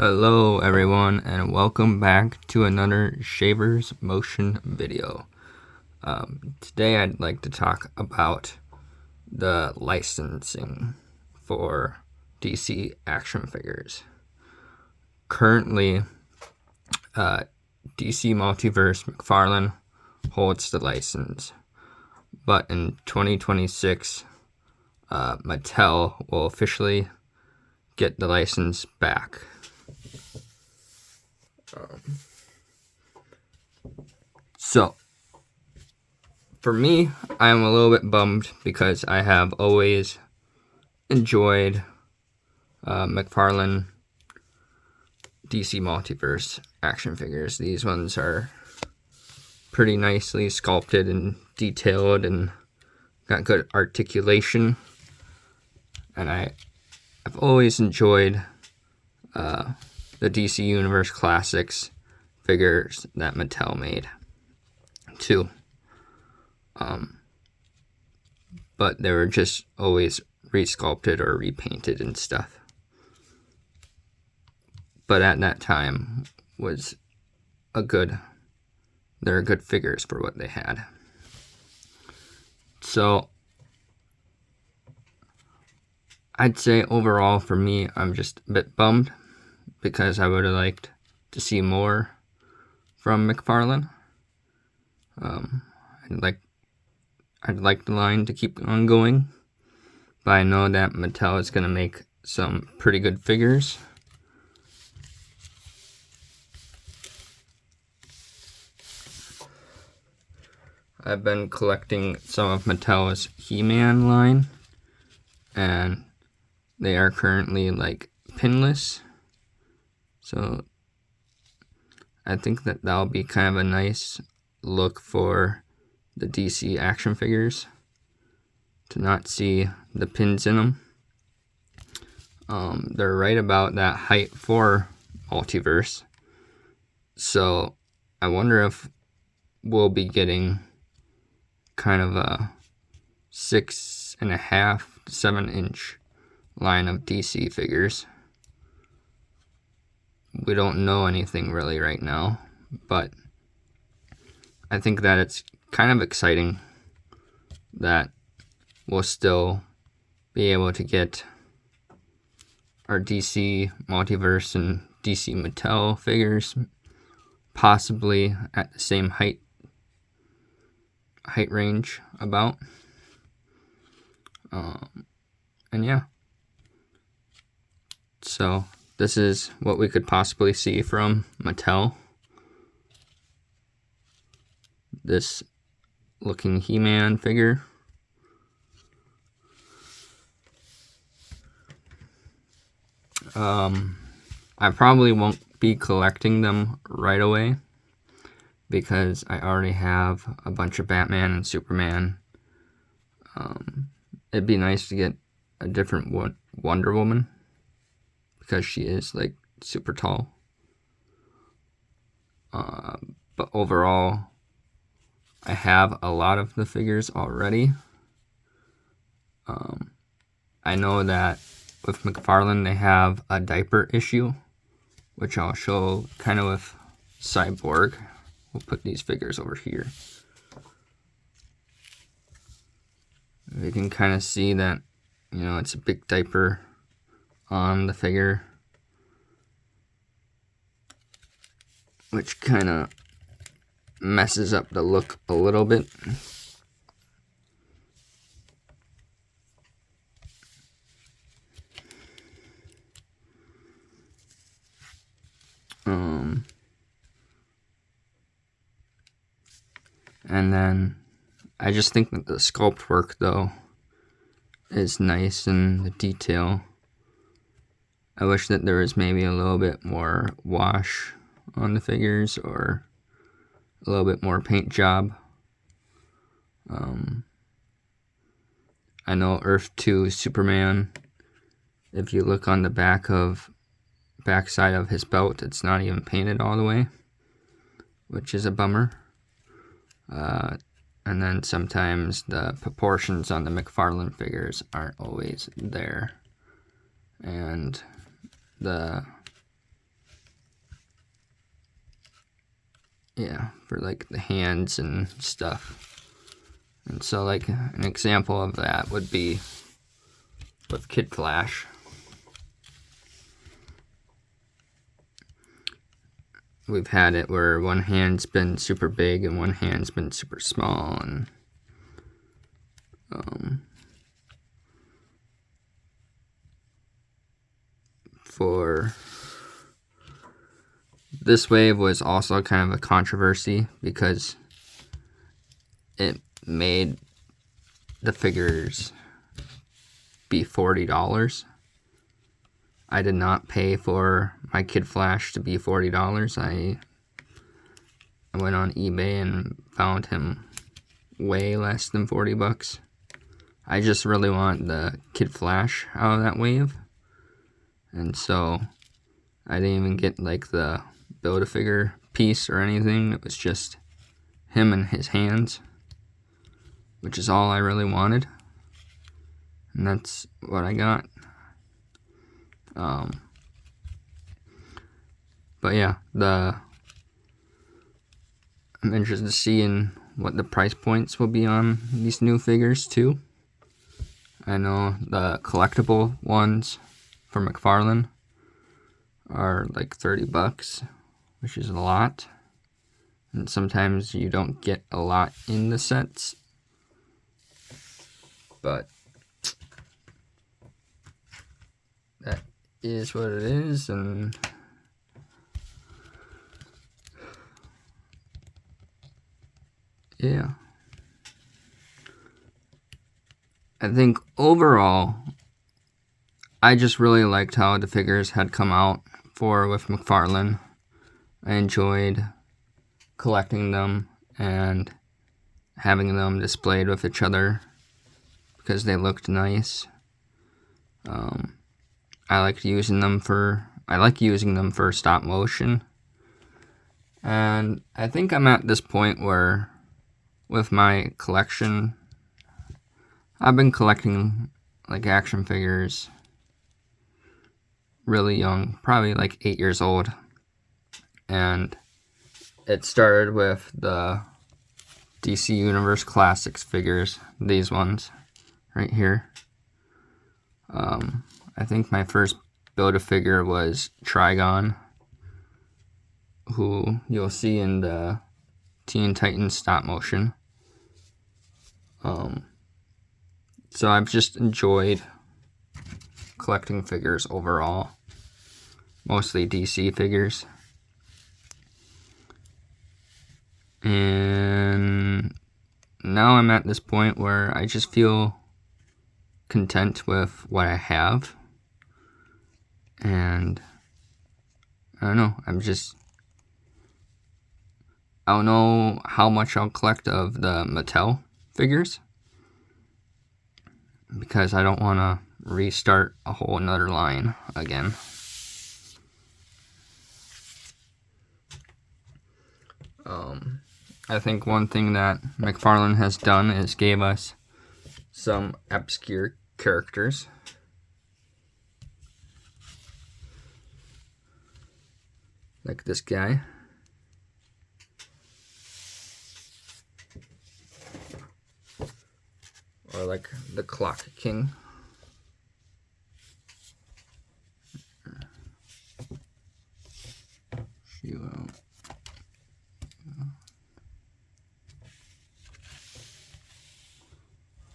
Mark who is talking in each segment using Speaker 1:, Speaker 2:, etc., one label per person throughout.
Speaker 1: Hello everyone, and welcome back to another Shavers Motion video. Today I'd like to talk about the licensing for DC action figures. Currently, DC Multiverse Mcfarlane holds the license, but in 2026, Mattel will officially get the license back. So, for me, I'm a little bit bummed because I have always enjoyed Mcfarlane DC Multiverse action figures. These ones are pretty nicely sculpted and detailed and got good articulation. And I've always enjoyed the DC Universe Classics figures that Mattel made too. But they were just always resculpted or repainted and stuff. But at that time they're good figures for what they had. So I'd say overall for me, I'm just a bit bummed because I would have liked to see more from Mcfarlane. I'd like the line to keep on going, but I know that Mattel is going to make some pretty good figures. I've been collecting some of Mattel's He-Man line, and they are currently like pinless. So I think that that'll be kind of a nice look for the DC action figures, to not see the pins in them. They're right about that height for multiverse. So I wonder if we'll be getting kind of a 6.5 to 7 inch line of DC figures. We don't know anything really right now, but I think that it's kind of exciting that we'll still be able to get our DC Multiverse and DC Mattel figures possibly at the same height range about. And yeah. So this is what we could possibly see from Mattel. This looking He-Man figure. I probably won't be collecting them right away because I already have a bunch of Batman and Superman. It'd be nice to get a different Wonder Woman because she is like super tall. But overall, I have a lot of the figures already. I know that with Mcfarlane they have a diaper issue, which I'll show kind of with Cyborg. We'll put these figures over here. You can kind of see that, it's a big diaper on the figure, which kind of messes up the look a little bit. And then I just think that the sculpt work though is nice, and the detail. I wish that there was maybe a little bit more wash on the figures or a little bit more paint job. I know Earth 2 Superman, if you look on the backside of his belt, it's not even painted all the way, which is a bummer. And then sometimes the proportions on the Mcfarlane figures aren't always there. And the yeah, for like the hands and stuff. And so like an example of that would be with Kid Flash. We've had it where one hand's been super big and one hand's been super small, and for this wave was also kind of a controversy because it made the figures be $40. I did not pay for my Kid Flash to be $40. I went on eBay and found him way less than $40. I just really want the Kid Flash out of that wave, and so I didn't even get like the Build-A-Figure piece or anything. It was just him and his hands, which is all I really wanted, and that's what I got. But yeah, I'm interested to see in what the price points will be on these new figures too. I know the collectible ones for Mcfarlane are like $30, which is a lot. And sometimes you don't get a lot in the sets. But that is what it is, and yeah. I think overall, I just really liked how the figures had come out with Mcfarlane. I enjoyed collecting them and having them displayed with each other because they looked nice. I like using them for stop motion. And I think I'm at this point where with my collection, I've been collecting like action figures really young, probably like 8 years old. And it started with the DC Universe Classics figures, these ones right here. I think my first Build-A-Figure was Trigon, who you'll see in the Teen Titans stop motion. So I've just enjoyed collecting figures overall, mostly DC figures. And now I'm at this point where I just feel content with what I have. And I don't know, I don't know how much I'll collect of the Mattel figures, because I don't want to restart a whole another line again. I think one thing that Mcfarlane has done is gave us some obscure characters. Like this guy. Or like the Clock King.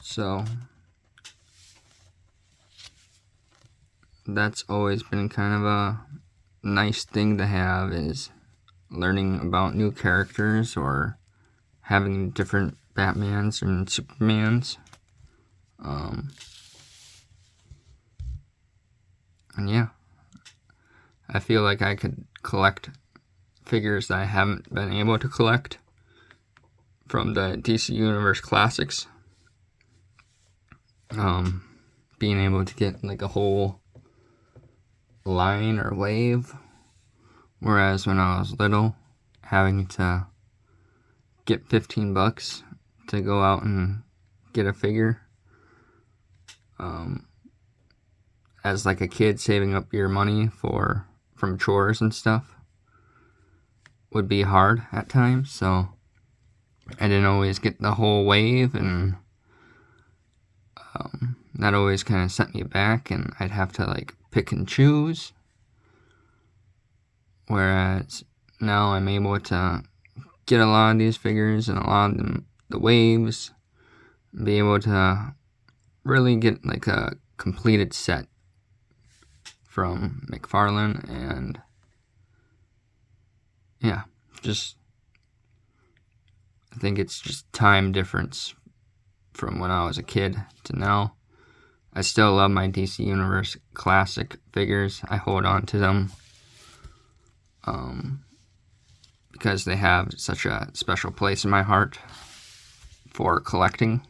Speaker 1: So that's always been kind of a nice thing to have, is learning about new characters or having different Batmans and Supermans. And yeah, I feel like I could collect figures that I haven't been able to collect from the DC Universe Classics. Being able to get like a whole line or wave, whereas when I was little, having to get $15 to go out and get a figure, as like a kid saving up your money from chores and stuff, would be hard at times, so I didn't always get the whole wave, and that always kind of set me back, and I'd have to like pick and choose. Whereas now I'm able to get a lot of these figures and a lot of the waves, and be able to really get like a completed set from Mcfarlane, and yeah, just I think it's just time difference from when I was a kid to now. I still love my DC Universe classic figures. I hold on to them because they have such a special place in my heart for collecting.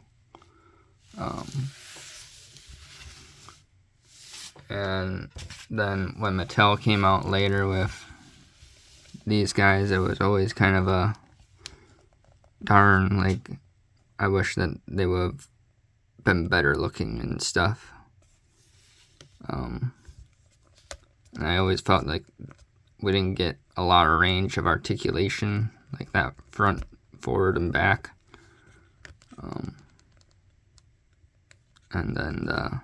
Speaker 1: And then when Mattel came out later with these guys, it was always kind of a darn, like, I wish that they would have been better looking and stuff. And I always felt like we didn't get a lot of range of articulation, like that front, forward, and back. And then the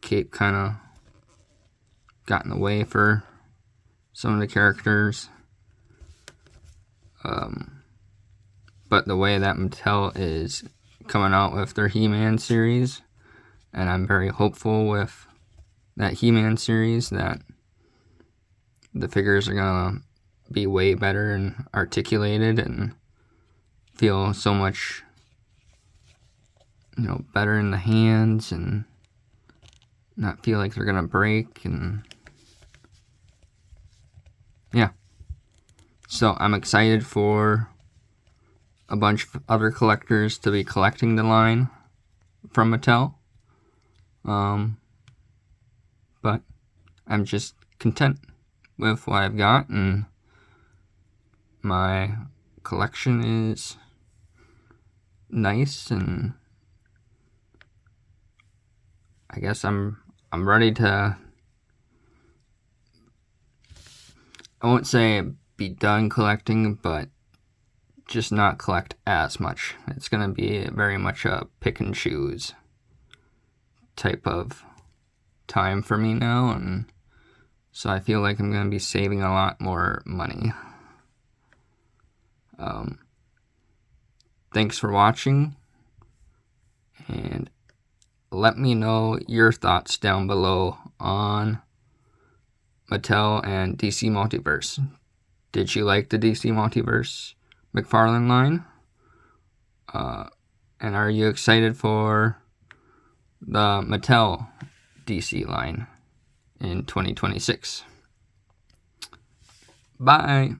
Speaker 1: cape kind of got in the way for some of the characters. But the way that Mattel is coming out with their He-Man series, and I'm very hopeful with that He-Man series that the figures are gonna be way better and articulated and feel so much, better in the hands and not feel like they're gonna break. And yeah, so I'm excited for a bunch of other collectors to be collecting the line from Mattel. But I'm just content with what I've got, and my collection is nice, and I guess I'm ready to, I won't say be done collecting, but just not collect as much. It's going to be very much a pick and choose type of time for me now, and so I feel like I'm going to be saving a lot more money. Thanks for watching, and let me know your thoughts down below on Mattel and DC Multiverse. Did you like the DC Multiverse Mcfarlane line? And are you excited for the Mattel DC line in 2026? Bye!